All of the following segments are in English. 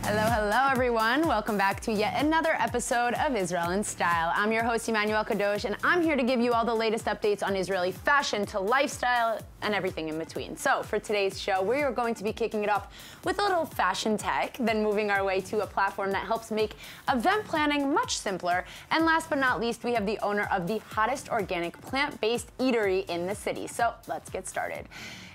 Hello, hello, everyone. Welcome back to yet another episode of Israel in Style. I'm your host, Emmanuel Kadosh, and I'm here to give you all the latest updates on Israeli fashion to lifestyle and everything in between. So for today's show, we are going to be kicking it off with a little fashion tech, then moving our way to a platform that helps make event planning much simpler. And last but not least, we have the owner of the hottest organic plant-based eatery in the city. So let's get started.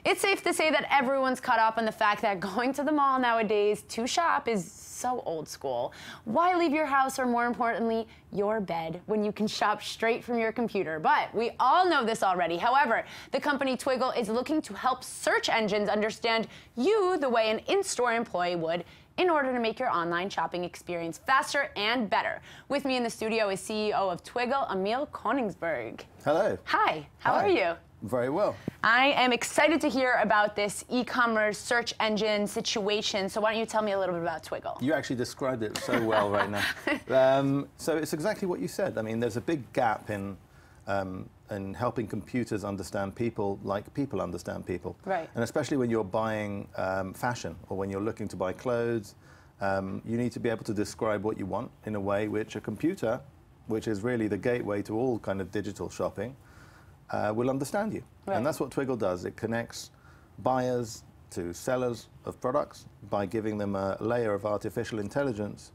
It's safe to say that everyone's caught up on the fact that going to the mall nowadays to shop is so old school. Why leave your house, or more importantly, your bed, when you can shop straight from your computer? But we all know this already. However, the company Twiggle is looking to help search engines understand you the way an in-store employee would, in order to make your online shopping experience faster and better. With me in the studio is CEO of Twiggle, Emil Koningsberg. Hello. Hi, how are you? Very well. I am excited to hear about this e-commerce search engine situation. So why don't you tell me a little bit about Twiggle? You actually described it so well right now. So it's exactly what you said. I mean, there's a big gap in helping computers understand people like people understand people. Right. And especially when you're buying fashion, or when you're looking to buy clothes, you need to be able to describe what you want in a way which a computer, which is really the gateway to all kind of digital shopping, will understand you. Right. And that's what Twiggle does. It connects buyers to sellers of products by giving them a layer of artificial intelligence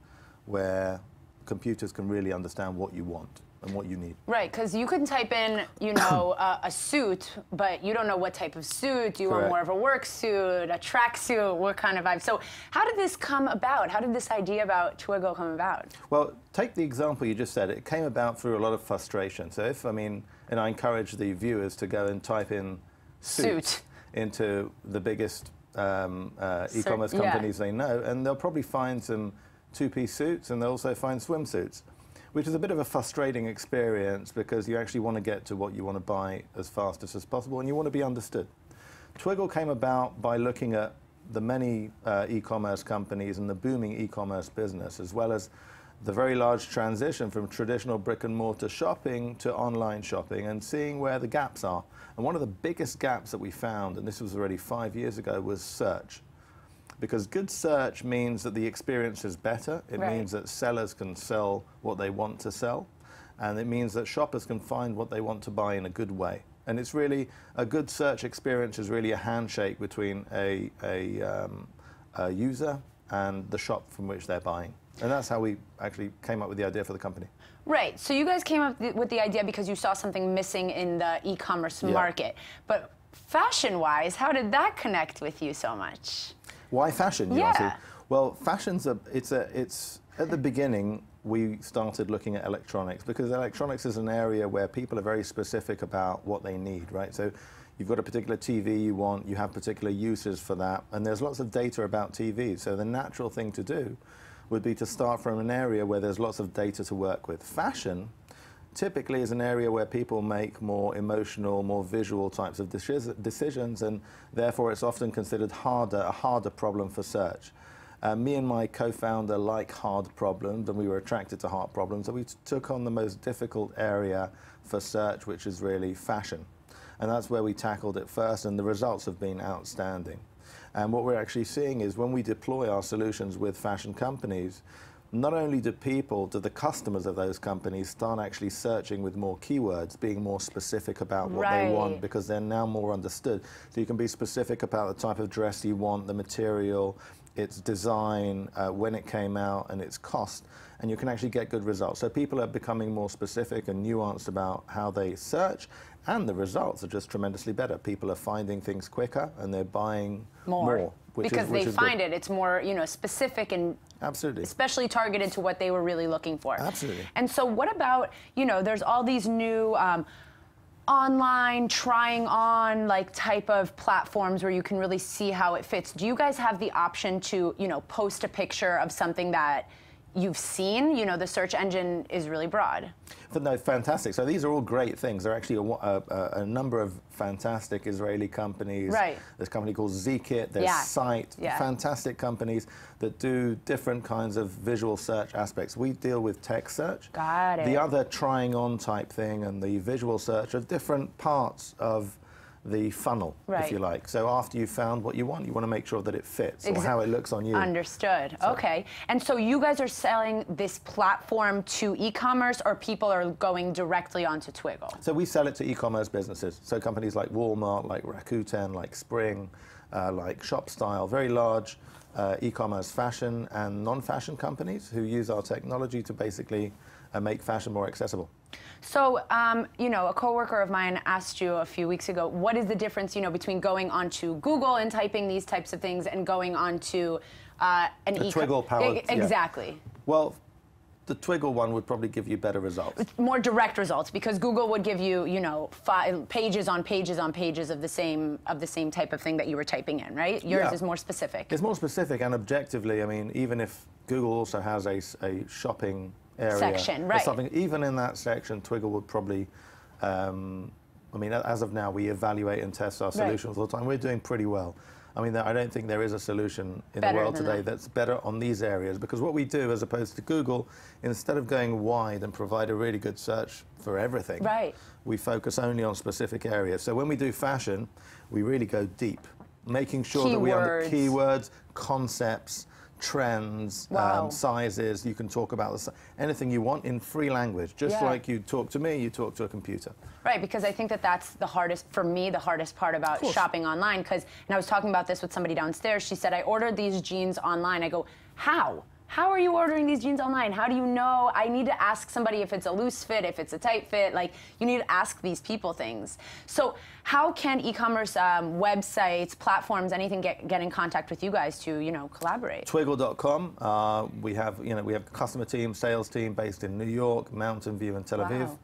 where computers can really understand what you want and what you need. Right, because you can type in, you know, a suit, but you don't know what type of suit. Do you want more of a work suit, a track suit, what kind of vibe? So how did this come about? How did this idea about Twiggle come about? Well, take the example you just said. It came about through a lot of frustration. So if, and I encourage the viewers to go and type in suit into the biggest e-commerce companies they know, and they'll probably find some two-piece suits, and they'll also find swimsuits, which is a bit of a frustrating experience because you actually want to get to what you want to buy as fast as possible, and you want to be understood. Twiggle came about by looking at the many e-commerce companies and the booming e-commerce business, as well as the very large transition from traditional brick-and-mortar shopping to online shopping, and seeing where the gaps are. And one of the biggest gaps that we found, and this was already 5 years ago, was search. Because good search means that the experience is better. It means that sellers can sell what they want to sell. And it means that shoppers can find what they want to buy in a good way. And it's really, a good search experience is really a handshake between a user and the shop from which they're buying. And that's how we actually came up with the idea for the company. Right. So you guys came up with the idea because you saw something missing in the e-commerce market. But fashion-wise, how did that connect with you so much? Why fashion, you ask? Well, fashion's it's at the beginning, we started looking at electronics, because electronics is an area where people are very specific about what they need, right? So you've got a particular TV you want, you have particular uses for that, and there's lots of data about TVs. So the natural thing to do would be to start from an area where there's lots of data to work with. Fashion typically is an area where people make more emotional, more visual types of decisions, and therefore it's often considered a harder problem for search. Me and my co-founder like hard problems, and we were attracted to hard problems, so we took on the most difficult area for search, which is really fashion. And that's where we tackled it first, and the results have been outstanding. And what we're actually seeing is when we deploy our solutions with fashion companies, not only do the customers of those companies start actually searching with more keywords, being more specific about what they want, because they're now more understood. So you can be specific about the type of dress you want, the material, its design, when it came out, and its cost, and you can actually get good results. So people are becoming more specific and nuanced about how they search, and the results are just tremendously better. People are finding things quicker, and they're buying more. Because they find it's more, you know, specific and especially targeted to what they were really looking for. Absolutely. And so what about, you know, there's all these new online trying on type of platforms where you can really see how it fits. Do you guys have the option to, you know, post a picture of something that you've seen? You know, the search engine is really broad. No, fantastic. So these are all great things. There are actually a number of fantastic Israeli companies. Right. There's a company called Zkit, there's Site, fantastic companies that do different kinds of visual search aspects. We deal with text search. Got it. The other trying on type thing and the visual search of different parts of the funnel, if you like. So after you've found what you want to make sure that it fits or how it looks on you. Understood. So. Okay. And so you guys are selling this platform to e-commerce, or people are going directly onto Twiggle? So we sell it to e-commerce businesses. So companies like Walmart, like Rakuten, like Spring, like ShopStyle, very large e-commerce fashion and non-fashion companies who use our technology to basically make fashion more accessible. So, you know, a coworker of mine asked you a few weeks ago, what is the difference, you know, between going onto Google and typing these types of things and going onto an Twiggle powered. Exactly. Yeah. Well, the Twiggle one would probably give you better results. More direct results, because Google would give you, you know, pages on pages on pages of the same type of thing that you were typing in, right? Yours is more specific. It's more specific, and objectively, I mean, even if Google also has a shopping area section, right? Something, even in that section, Twiggle would probably. I mean, as of now, we evaluate and test our solutions all the time. We're doing pretty well. I mean, I don't think there is a solution in the world today that's better on these areas, because what we do, as opposed to Google, instead of going wide and provide a really good search for everything, we focus only on specific areas. So when we do fashion, we really go deep, making sure that we have the keywords, concepts, trends, sizes. You can talk about anything you want in free language, just like you talk to me, you talk to a computer. Right, because I think that that's the hardest, for me, the hardest part about shopping online. Because, and I was talking about this with somebody downstairs, she said, I ordered these jeans online. I go, how? How are you ordering these jeans online? How do you know? I need to ask somebody if it's a loose fit, if it's a tight fit. Like, you need to ask these people things. So how can e-commerce websites, platforms, anything get in contact with you guys to, you know, collaborate? Twiggle.com. We have a customer team, sales team based in New York, Mountain View, and Tel Aviv.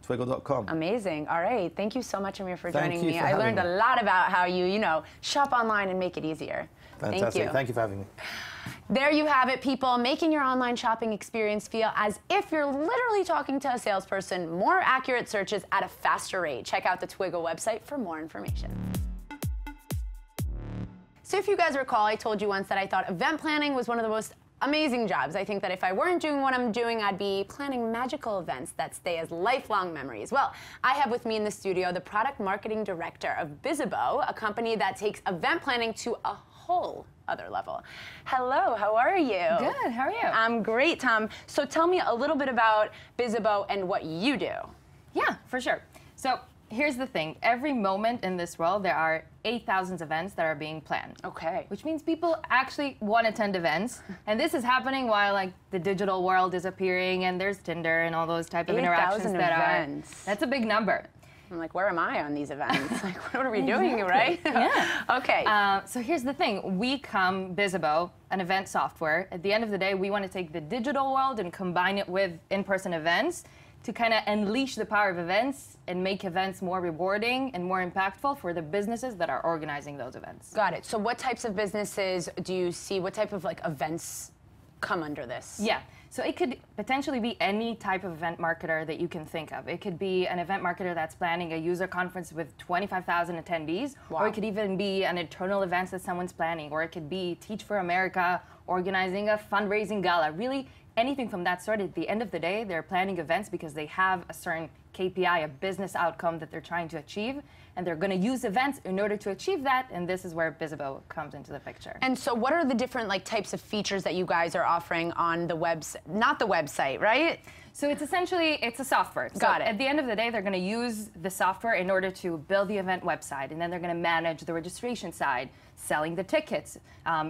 Twiggle.com. Amazing. All right. Thank you so much, Amir, for joining me. I learned a lot about how you know, shop online and make it easier. Fantastic. Thank you. Thank you for having me. There you have it, people, making your online shopping experience feel as if you're literally talking to a salesperson, more accurate searches at a faster rate. Check out the Twiggle website for more information. So if you guys recall, I told you once that I thought event planning was one of the most amazing jobs. I think that if I weren't doing what I'm doing, I'd be planning magical events that stay as lifelong memories. Well, I have with me in the studio the product marketing director of Bizzabo, a company that takes event planning to a whole other level. Hello, how are you? Good, how are you? I'm great, Tom. So tell me a little bit about Bizzabo and what you do. Yeah, for sure. So here's the thing. Every moment in this world, there are 8,000 events that are being planned. Okay. Which means people actually want to attend events. And this is happening while like the digital world is appearing and there's Tinder and all those type of interactions that events. That's a big number. I'm like, where am I on these events? Like, what are we doing, right? Yeah. Okay. So here's the thing. We come, Bizzabo, an event software. At the end of the day, we want to take the digital world and combine it with in-person events to kind of unleash the power of events and make events more rewarding and more impactful for the businesses that are organizing those events. Got it. So what types of businesses do you see? What type of like events come under this? Yeah. So it could potentially be any type of event marketer that you can think of. It could be an event marketer that's planning a user conference with 25,000 attendees, or it could even be an internal event that someone's planning, or it could be Teach for America organizing a fundraising gala. Really, anything from that sort. At the end of the day, they're planning events because they have a certain KPI, a business outcome that they're trying to achieve, and they're going to use events in order to achieve that, and this is where Bizzabo comes into the picture. And so what are the different like types of features that you guys are offering on the website, not the website, right? So it's essentially, it's a software. Got it. At the end of the day, they're going to use the software in order to build the event website, and then they're going to manage the registration side, selling the tickets.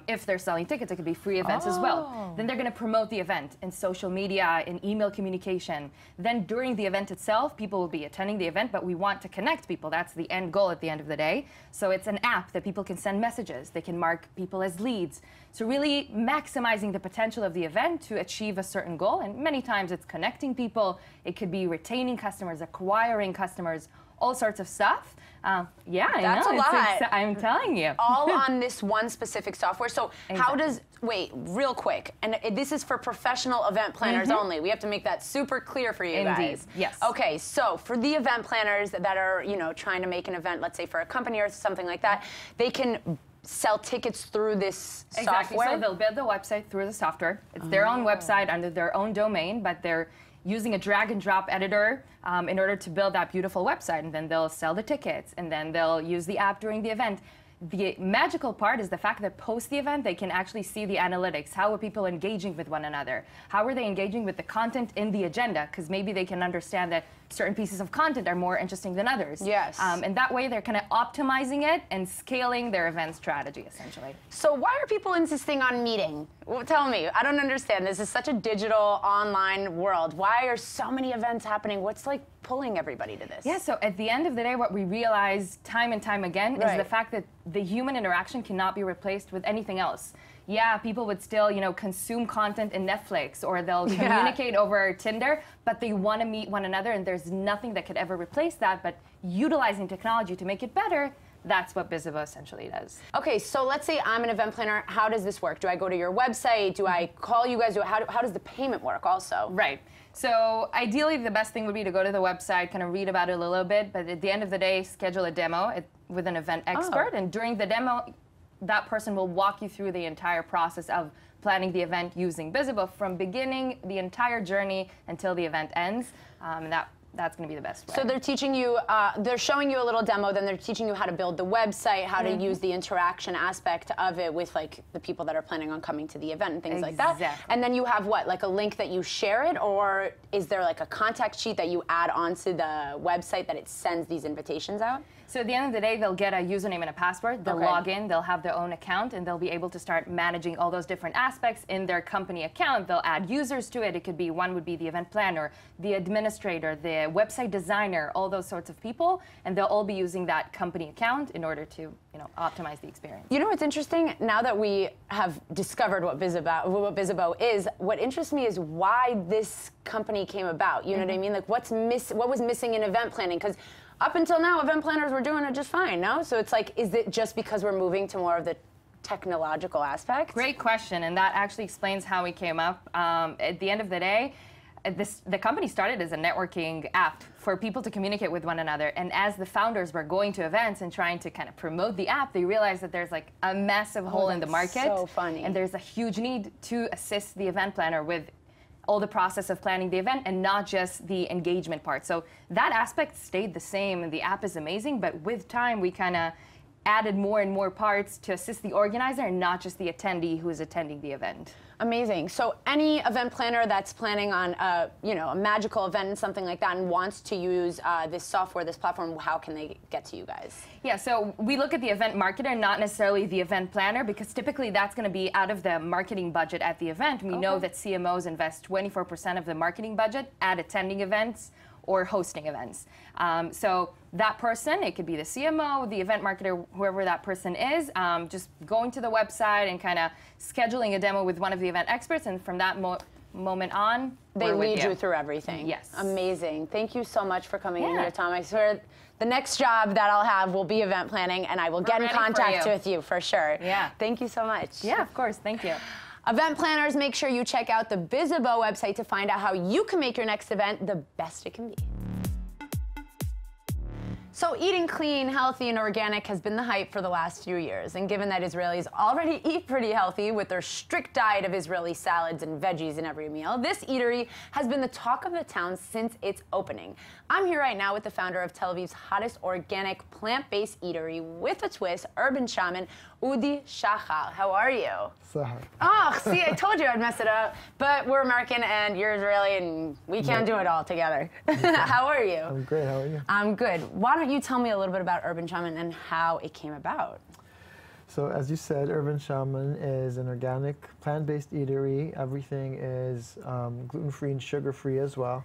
If they're selling tickets, it could be free events as well. Then they're going to promote the event in social media, in email communication. Then during the event itself, people will be attending the event, but we want to connect people. That's the end goal at the end of the day. So it's an app that people can send messages. They can mark people as leads. So really maximizing the potential of the event to achieve a certain goal. And many times it's connecting people. It could be retaining customers, acquiring customers, all sorts of stuff. Yeah, that's I know. A lot. I'm telling you. All on this one specific software. So how does, wait, real quick, and this is for professional event planners only. We have to make that super clear for you guys. Yes. Okay, so for the event planners that are, you know, trying to make an event, let's say for a company or something like that, they can sell tickets through this software? So they'll build the website through the software. It's their own website under their own domain, but they're using a drag and drop editor in order to build that beautiful website. And then they'll sell the tickets, and then they'll use the app during the event. The magical part is the fact that post the event, they can actually see the analytics. How are people engaging with one another? How are they engaging with the content in the agenda? Because maybe they can understand that certain pieces of content are more interesting than others. Yes. And that way, they're kind of optimizing it and scaling their event strategy, essentially. So why are people insisting on meeting? Well, tell me. I don't understand. This is such a digital, online world. Why are so many events happening? What's like pulling everybody to this? Yeah, so at the end of the day, what we realize time and time again is the fact that the human interaction cannot be replaced with anything else. Yeah, people would still, consume content in Netflix, or they'll communicate over Tinder, but they want to meet one another, and there's nothing that could ever replace that. But utilizing technology to make it better, that's what Bizibo essentially does. Okay, so let's say I'm an event planner. How does this work? Do I go to your website? Do I call you guys? How does the payment work also? Right. So ideally, the best thing would be to go to the website, kind of read about it a little bit, but at the end of the day, schedule a demo with an event expert, and during the demo, that person will walk you through the entire process of planning the event using Bizibo from beginning the entire journey until the event ends, and that's going to be the best way. So they're teaching you, they're showing you a little demo, then they're teaching you how to build the website, how to use the interaction aspect of it with like the people that are planning on coming to the event and things like that. And then you have what, like a link that you share it, or is there like a contact sheet that you add onto the website that it sends these invitations out? So at the end of the day, they'll get a username and a password. They'll log in, they'll have their own account, and they'll be able to start managing all those different aspects in their company account. They'll add users to it. It could be, one would be the event planner, the administrator, the website designer, all those sorts of people, and they'll all be using that company account in order to, optimize the experience. You know what's interesting? Now that we have discovered what Bizibo is, what interests me is why this company came about. You know what I mean? Like what was missing in event planning? Because up until now, event planners were doing it just fine, no? So it's like, is it just because we're moving to more of the technological aspect? Great question, and that actually explains how we came up. At the end of the day, the company started as a networking app for people to communicate with one another, and as the founders were going to events and trying to kind of promote the app, they realized that there's like a massive hole in the market. So funny. And there's a huge need to assist the event planner with all the process of planning the event and not just the engagement part. So that aspect stayed the same, and the app is amazing, but with time we kind of added more and more parts to assist the organizer and not just the attendee who is attending the event. Amazing. So any event planner that's planning on a magical event and something like that and wants to use this software, this platform, how can they get to you guys? Yeah, so we look at the event marketer, not necessarily the event planner, because typically that's going to be out of the marketing budget at the event. We know that CMOs invest 24% of the marketing budget at attending events or hosting events. So that person, it could be the CMO, the event marketer, whoever that person is, just going to the website and kind of scheduling a demo with one of the event experts, and from that moment on, they lead you through everything. Yes. Amazing. Thank you so much for coming in here, Tom. I swear the next job that I'll have will be event planning, and I will get in contact with you for sure. Yeah. Thank you so much. Yeah, of course. Thank you. Event planners, make sure you check out the Bizibo website to find out how you can make your next event the best it can be. So eating clean, healthy, and organic has been the hype for the last few years. And given that Israelis already eat pretty healthy with their strict diet of Israeli salads and veggies in every meal, this eatery has been the talk of the town since its opening. I'm here right now with the founder of Tel Aviv's hottest organic plant-based eatery with a twist, urban shaman Udi Shachal. How are you? Sahar. Oh, see, I told you I'd mess it up. But we're American and you're Israeli and we can't do it all together. How are you? I'm great. How are you? I'm good. Why don't you tell me a little bit about Urban Shaman and how it came about? So as you said, Urban Shaman is an organic plant-based eatery. Everything is gluten-free and sugar-free as well.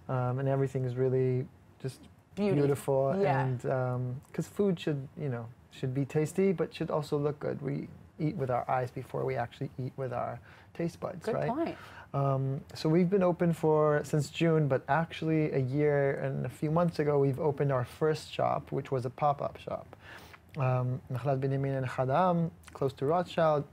And everything is really just beautiful. Yeah. And because food should be tasty, but should also look good. We eat with our eyes before we actually eat with our taste buds, Good right? point. So we've been open since June, but actually a year and a few months ago, we've opened our first shop, which was a pop-up shop. Nachlat Benjamin and Chadam, close to Rothschild,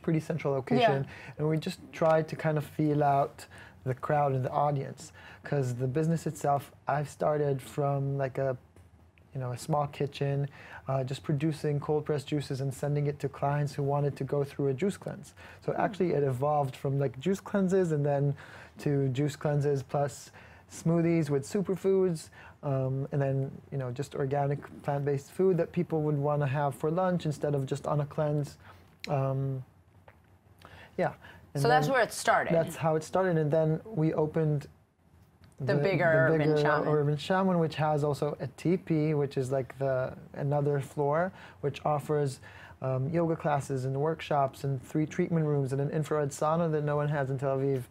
pretty central location. And we just tried to kind of feel out the crowd and the audience, because the business itself, I've started from like a a small kitchen, just producing cold pressed juices and sending it to clients who wanted to go through a juice cleanse. So actually it evolved from like juice cleanses and then to juice cleanses plus smoothies with superfoods, and then just organic plant-based food that people would want to have for lunch instead of just on a cleanse. Yeah. So that's where it started. That's how it started, and then we opened the bigger urban shaman, which has also a teepee, which is like another floor, which offers yoga classes and workshops and 3 treatment rooms and an infrared sauna that no one has in Tel Aviv.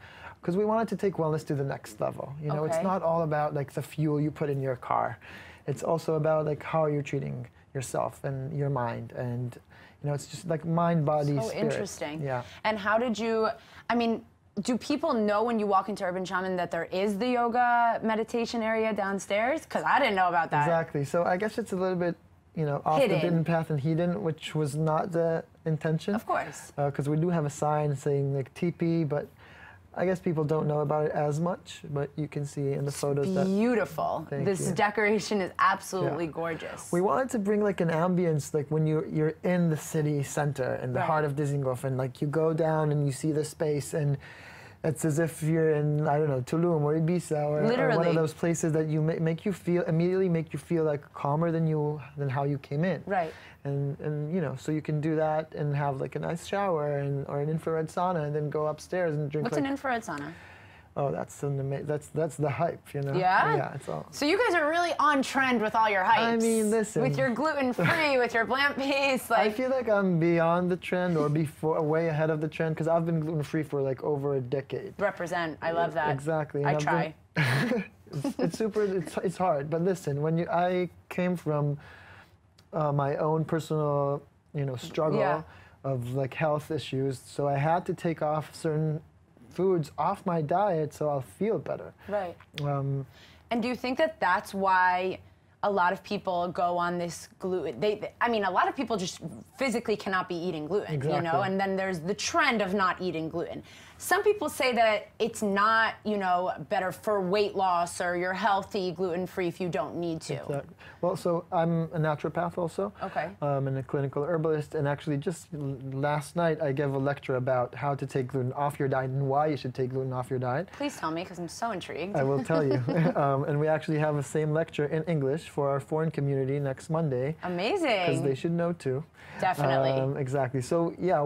Because we wanted to take wellness to the next level. It's not all about like the fuel you put in your car. It's also about like how you're treating yourself and your mind, and it's just like mind, body, spirit. Interesting. Yeah. And how did you? I mean, do people know when you walk into Urban Shaman that there is the yoga meditation area downstairs? Because I didn't know about that. Exactly. So I guess it's a little bit off hidden. the beaten path and hidden, which was not the intention. Of course. Because we do have a sign saying like teepee, but I guess people don't know about it as much, but you can see in the photos that... Beautiful. This you. Decoration is absolutely gorgeous. We wanted to bring like an ambience, like when you're in the city center, in the heart of Dizengoff, and like you go down and you see the space, and it's as if you're in, I don't know, Tulum or Ibiza or one of those places that you immediately make you feel like calmer than how you came in. Right. And so you can do that and have like a nice shower or an infrared sauna, and then go upstairs and drink. What's an infrared sauna? Oh, that's the hype, Yeah? Yeah, it's all. So you guys are really on trend with all your hypes. I mean, listen. With your gluten-free, with your plant-based, I feel like I'm beyond the trend or way ahead of the trend, because I've been gluten-free for like over a decade. Represent. I love that. Exactly. I try. It's hard, but listen, I came from my own personal, struggle of like health issues, so I had to take off certain foods off my diet so I'll feel better. Right. And do you think that that's why a lot of people go on this gluten? A lot of people just physically cannot be eating gluten, exactly. And then there's the trend of not eating gluten. Some people say that it's not, better for weight loss, or you're healthy gluten-free if you don't need to. Exactly. Well, so I'm a naturopath also. Okay. And a clinical herbalist, and actually just last night I gave a lecture about how to take gluten off your diet and why you should take gluten off your diet. Please tell me, because I'm so intrigued. I will tell you. And we actually have the same lecture in English for our foreign community next Monday. Amazing. Because they should know too. Definitely. Exactly. So yeah,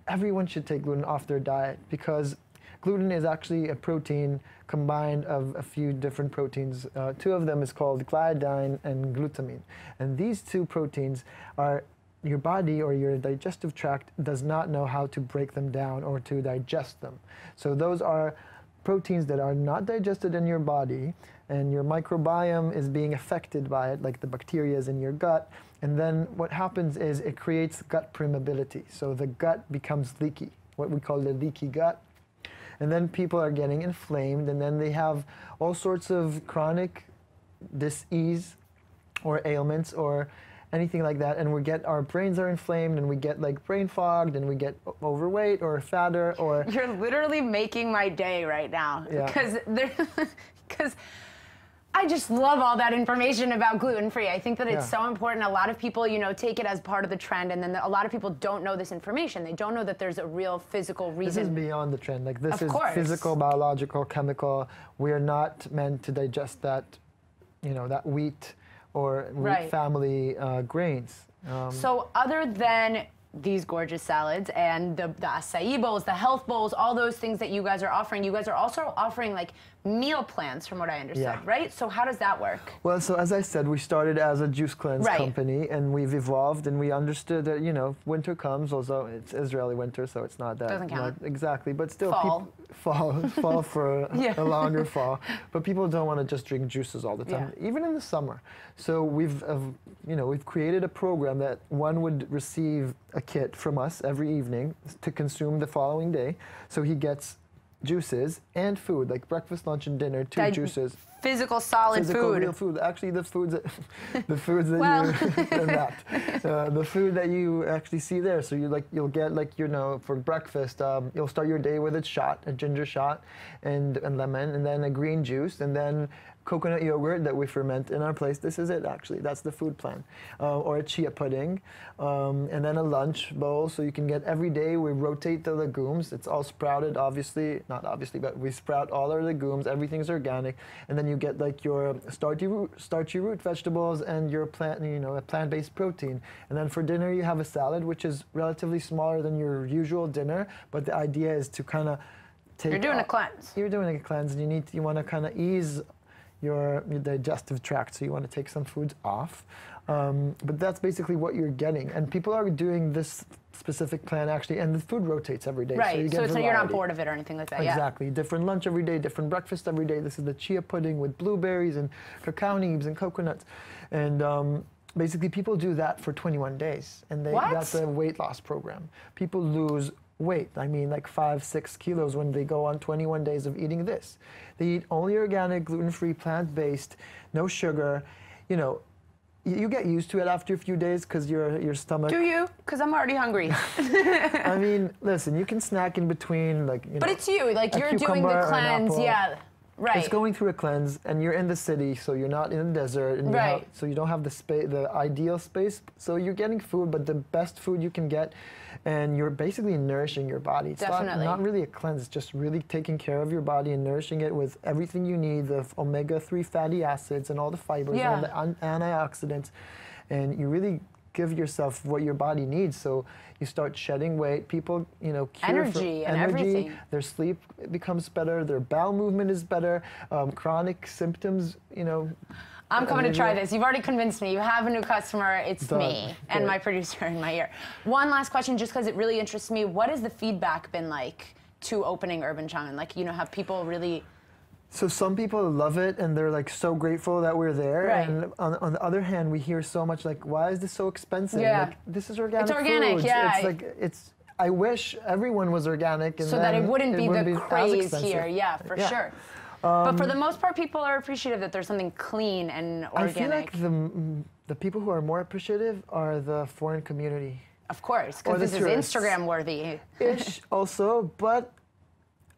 everyone should take gluten off their diet, because gluten is actually a protein combined of a few different proteins. 2 of them is called gliadine and glutamine. And these 2 proteins are, your body or your digestive tract does not know how to break them down or to digest them. So those are proteins that are not digested in your body, and your microbiome is being affected by it, like the bacteria in your gut. And then what happens is it creates gut permeability. So the gut becomes leaky, what we call the leaky gut. And then people are getting inflamed, and then they have all sorts of chronic disease or ailments or anything like that, and our brains are inflamed, and we get like brain fogged, and we get overweight or fatter or... You're literally making my day right now. Yeah. Because I just love all that information about gluten-free. I think that it's so important. A lot of people, take it as part of the trend, and then a lot of people don't know this information. They don't know that there's a real physical reason. This is beyond the trend. Like, this is course. Physical, biological, chemical. We are not meant to digest that, that wheat or wheat family grains. So other than these gorgeous salads and the acai bowls, the health bowls, all those things that you guys are offering, you guys are also offering like meal plans, from what I understood, right? So how does that work? Well, so as I said, we started as a juice cleanse company, and we've evolved, and we understood that, winter comes, although it's Israeli winter, so it's not that. Doesn't count. Exactly, but still Fall. fall for a longer fall. But people don't want to just drink juices all the time, even in the summer. So we've created a program that one would receive a kit from us every evening to consume the following day. So he gets juices and food, like breakfast, lunch, and dinner, 2 juices. physical, solid food. Real food. Actually, the foods that, the foods that Well. the food that you actually see there. So you'll get like, you know, for breakfast, you'll start your day with a ginger shot, and lemon, and then a green juice, and then coconut yogurt that we ferment in our place. This is it, actually. That's the food plan. Or a chia pudding, and then a lunch bowl. So you can get every day. We rotate the legumes. It's all sprouted, not obviously, but we sprout all our legumes. Everything's organic, and then you get like your starchy root vegetables and your a plant-based protein. And then for dinner, you have a salad, which is relatively smaller than your usual dinner. But the idea is to kind of take. You're doing a cleanse. You're doing a cleanse, and you want to kind of ease your digestive tract, so you want to take some foods off. But that's basically what you're getting. And people are doing this specific plan actually, and the food rotates every day. Right, so you're not bored of it or anything like that. Exactly. Different lunch every day, different breakfast every day. This is the chia pudding with blueberries and cacao nibs and coconuts. And basically people do that for 21 days. And that's a weight loss program. People lose weight. I mean, like 5-6 kilos when they go on 21 days of eating this. They eat only organic, gluten-free, plant-based, no sugar. You know, you get used to it after a few days because your stomach. Do you? Because I'm already hungry. I mean, listen, you can snack in between, like, you know. But it's you, like you're doing the cleanse, yeah. Right. It's going through a cleanse, and you're in the city, so you're not in the desert, and so you don't have the ideal space. So you're getting food, but the best food you can get, and you're basically nourishing your body. It's not really a cleanse. It's just really taking care of your body and nourishing it with everything you need, the omega-3 fatty acids and all the fibers and all the antioxidants, and you really give yourself what your body needs. So you start shedding weight. People, you know, energy and everything. Their sleep becomes better. Their bowel movement is better. Chronic symptoms, you know. I'm coming to try this. You've already convinced me. You have a new customer. It's me and my producer in my ear. One last question, just because it really interests me. What has the feedback been like to opening Urban Shaman? Like, you know, have people really... So some people love it, and they're like so grateful that we're there. Right. And on the other hand, we hear so much like, "Why is this so expensive?" Yeah. Like, this is organic. It's organic, foods. yeah. It's like I wish everyone was organic, and so that it wouldn't be the craze here. Yeah, for sure. But for the most part, people are appreciative that there's something clean and organic. I feel like the people who are more appreciative are the foreign community. Of course, because this is Instagram worthy. Ish also, but.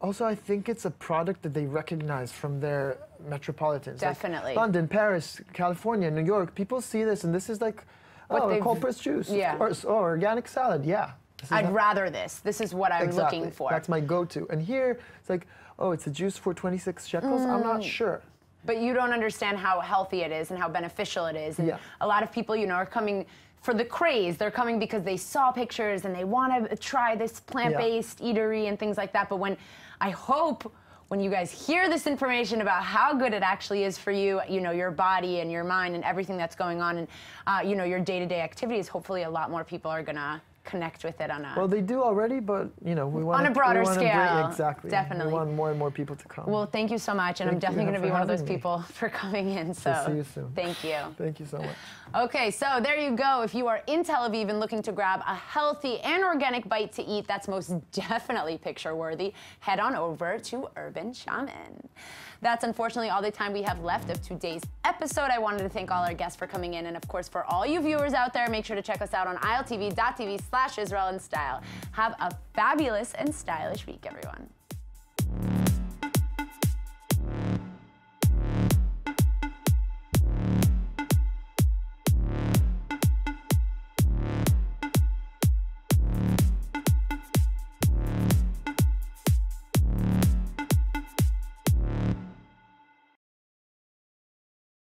Also, I think it's a product that they recognize from their metropolitans. Definitely. Like London, Paris, California, New York. People see this, and this is like, cold pressed juice. Yeah. Of course. Oh, organic salad. Yeah. I'd rather this. This is what I'm looking for. That's my go-to. And here, it's like, oh, it's a juice for 26 shekels. I'm not sure. But you don't understand how healthy it is and how beneficial it is. And a lot of people, you know, are coming for the craze. They're coming because they saw pictures and they want to try this plant-based eatery and things like that. But I hope when you guys hear this information about how good it actually is for you, you know, your body and your mind and everything that's going on and, you know, your day-to-day activities, hopefully a lot more people are going to connect with it on a... Well, they do already, but, you know, we want on a broader scale. Exactly. Definitely. We want more and more people to come. Well, thank you so much, and I'm definitely going to be one of those people for coming in, so see you soon. Thank you. Thank you so much. Okay, so there you go. If you are in Tel Aviv and looking to grab a healthy and organic bite to eat that's most definitely picture-worthy, head on over to Urban Shaman. That's unfortunately all the time we have left of today's episode. I wanted to thank all our guests for coming in, and of course, for all you viewers out there, make sure to check us out on iltv.tv/Israel in Style. Have a fabulous and stylish week, everyone.